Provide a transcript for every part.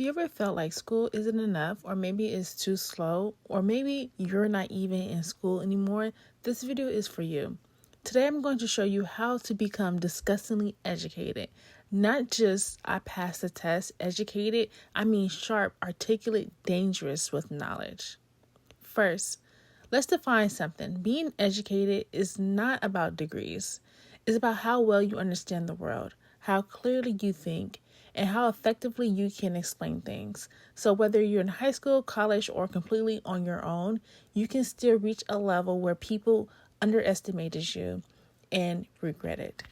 you ever felt like school isn't enough, or maybe it's too slow, or maybe you're not even in school anymore, this video is for you. Today I'm going to show you how to become disgustingly educated. Not just I passed the test, educated, I mean sharp, articulate, dangerous with knowledge. First, let's define something. Being educated is not about degrees. It's about how well you understand the world, how clearly you think, and how effectively you can explain things. So whether you're in high school, college, or completely on your own, you can still reach a level where people underestimated you and regret it.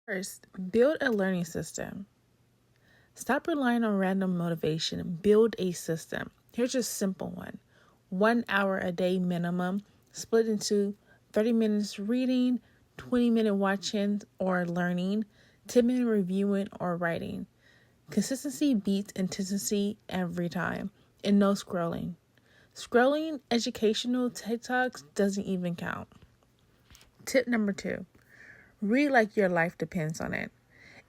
First, build a learning system. Stop relying on random motivation. Build a system. Here's a simple one. 1 hour a day minimum, split into 30 minutes reading, 20-minute watching or learning, 10-minute reviewing or writing. Consistency beats intensity every time, and no scrolling. Scrolling educational TikToks doesn't even count. Tip number 2, read like your life depends on it.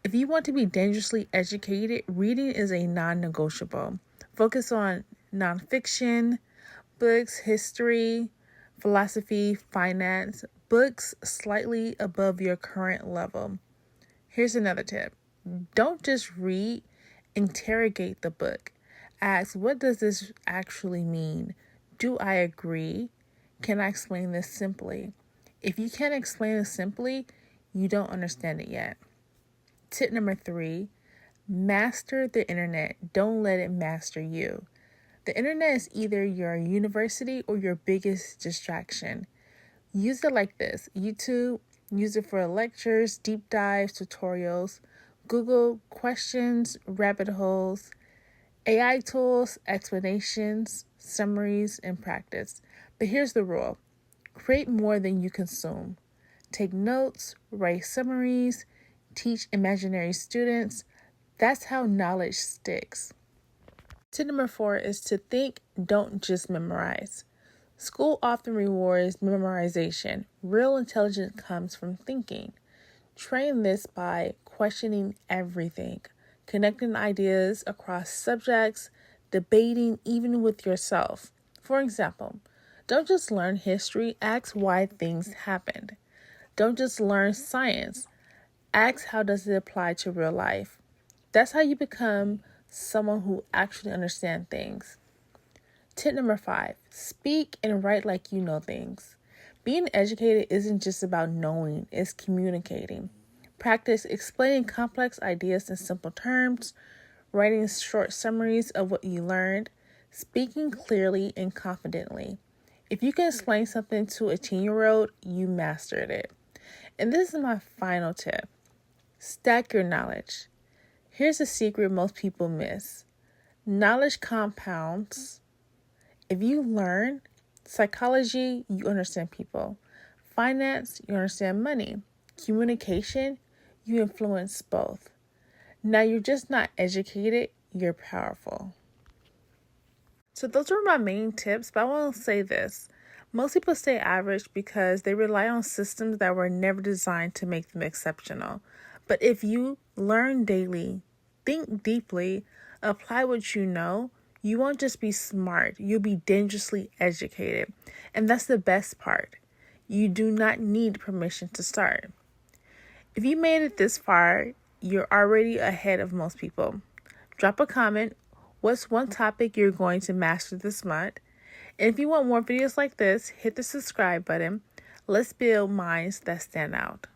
If you want to be dangerously educated, reading is a non-negotiable. Focus on nonfiction, books, history, philosophy, finance, books slightly above your current level. Here's another tip. Don't just read, interrogate the book. Ask, what does this actually mean? Do I agree? Can I explain this simply? If you can't explain it simply, you don't understand it yet. Tip number 3, master the internet. Don't let it master you. The internet is either your university or your biggest distraction. Use it like this. YouTube, use it for lectures, deep dives, tutorials. Google, questions, rabbit holes. AI tools, explanations, summaries, and practice. But here's the rule. Create more than you consume. Take notes, write summaries, teach imaginary students. That's how knowledge sticks. Tip number 4 is to think, don't just memorize. School often rewards memorization. Real intelligence comes from thinking. Train this by questioning everything, connecting ideas across subjects, debating even with yourself. For example, don't just learn history, ask why things happened. Don't just learn science, ask how does it apply to real life. That's how you become someone who actually understands things. Tip number 5, speak and write like you know things. Being educated isn't just about knowing, it's communicating. Practice explaining complex ideas in simple terms, writing short summaries of what you learned, speaking clearly and confidently. If you can explain something to a 10-year-old, you mastered it. And this is my final tip. Stack your knowledge. Here's a secret most people miss. Knowledge compounds. If you learn psychology, you understand people. Finance, you understand money. Communication, you influence both. Now you're just not educated, you're powerful. So those are my main tips, but I want to say this. Most people stay average because they rely on systems that were never designed to make them exceptional. But if you learn daily, think deeply, apply what you know, you won't just be smart, you'll be dangerously educated. And that's the best part. You do not need permission to start. If you made it this far, you're already ahead of most people. Drop a comment. What's one topic you're going to master this month? And if you want more videos like this, hit the subscribe button. Let's build minds that stand out.